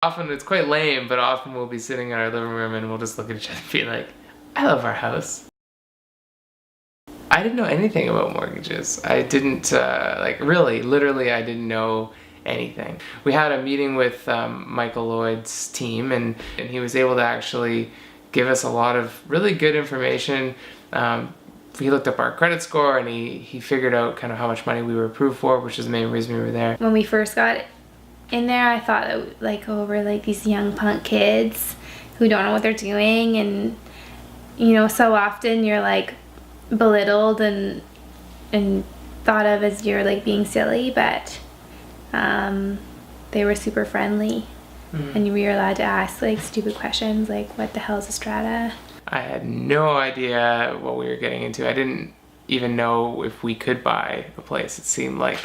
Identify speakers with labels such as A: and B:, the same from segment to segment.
A: Often it's quite lame, but often we'll be sitting in our living room and we'll just look at each other and be like, I love our house. I didn't know anything about mortgages. I didn't, literally I didn't know anything. We had a meeting with Michael Lloyd's team, and he was able to actually give us a lot of really good information. He looked up our credit score, and he figured out kind of how much money we were approved for, which is the main reason we were there.
B: When we first got in there, I thought that we're like these young punk kids who don't know what they're doing, and so often you're like belittled and thought of as you're like being silly, but they were super friendly. And we were allowed to ask like stupid questions like, what the hell is a strata?
A: I had no idea what we were getting into. I didn't even know if we could buy a place. It seemed like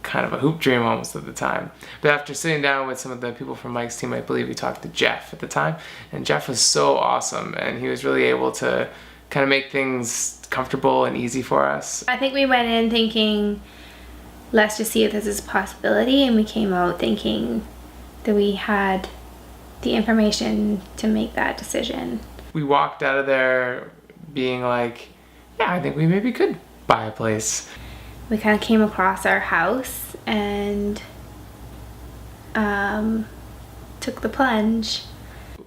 A: kind of a hoop dream almost at the time. But after sitting down with some of the people from Mike's team, I believe we talked to Jeff at the time, and Jeff was so awesome, and he was really able to kind of make things comfortable and easy for us.
B: I think we went in thinking, let's just see if this is a possibility, and we came out thinking that we had the information to make that decision.
A: We walked out of there being like, yeah, I think we maybe could buy a place.
B: We kind of came across our house and took the plunge.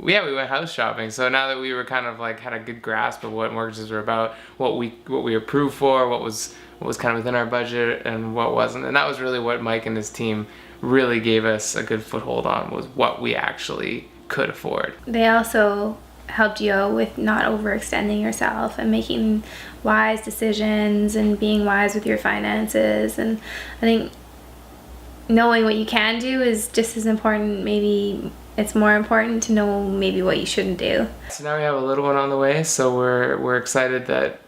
A: Yeah, we went house shopping. So now that we were kind of like had a good grasp of what mortgages were about, what we approved for, what was kind of within our budget and what wasn't, and that was really what Mike and his team really gave us a good foothold on, was what we actually could afford.
B: They also helped you out with not overextending yourself and making wise decisions and being wise with your finances. And I think knowing what you can do is just as important. Maybe it's more important to know maybe what you shouldn't do.
A: So now we have a little one on the way, so we're excited that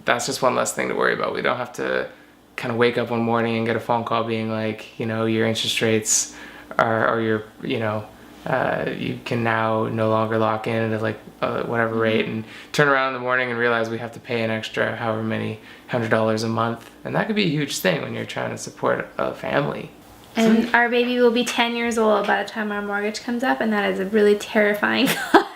A: that's just one less thing to worry about. We don't have to kind of wake up one morning and get a phone call being like, your interest rates are, or your, you can now no longer lock in at like whatever rate, and turn around in the morning and realize we have to pay an extra however many $100 a month. And that could be a huge thing when you're trying to support a family.
B: And our baby will be 10 years old by the time our mortgage comes up, and that is a really terrifying thought.